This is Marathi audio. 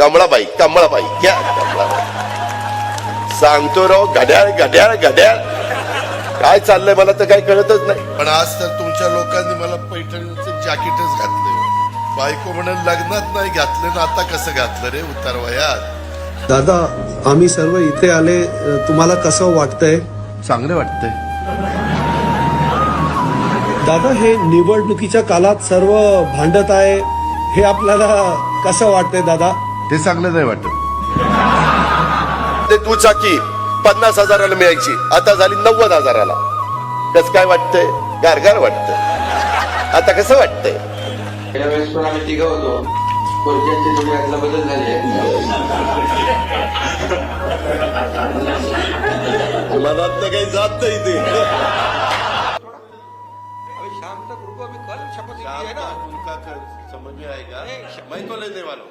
कमळाबाई कमळाबाई क्या कमळाबाई. सांगतो राव घड्याळ घड्याळ घड्याळ काय चाललंय मला तर काही कळतच नाही. पण आज तर तुमच्या लोकांनी मला पैठणीचं जॅकेटच घातलंय. बायको म्हणून लग्नात नाही घातलं ना आता कसं घातलं रे उतार वयात. दादा आम्ही सर्व इथे आले, तुम्हाला कसं वाटतंय? चांगलं वाटतंय. दादा हे निवडणुकीच्या काळात सर्व भांडत आहे, हे आपल्याला कसं वाटतंय दादा? ते चांगलं नाही वाटत. ते दुचाकी 50,000 मिळायची आता झाली 90,000. कस काय वाटतंय? गारगार वाटतंय. आता कसं वाटतंय? गेल्या वेळेस पण आम्ही तिघं होतो. खुर्च्यांची थोडी अदला बदल झाली आहे. मनात काही जात नाही ते. शाम तक रुको, अभी कल शपथ ली है ना. उनका समझ में आएगा. मैं तो लेने वाला हूं.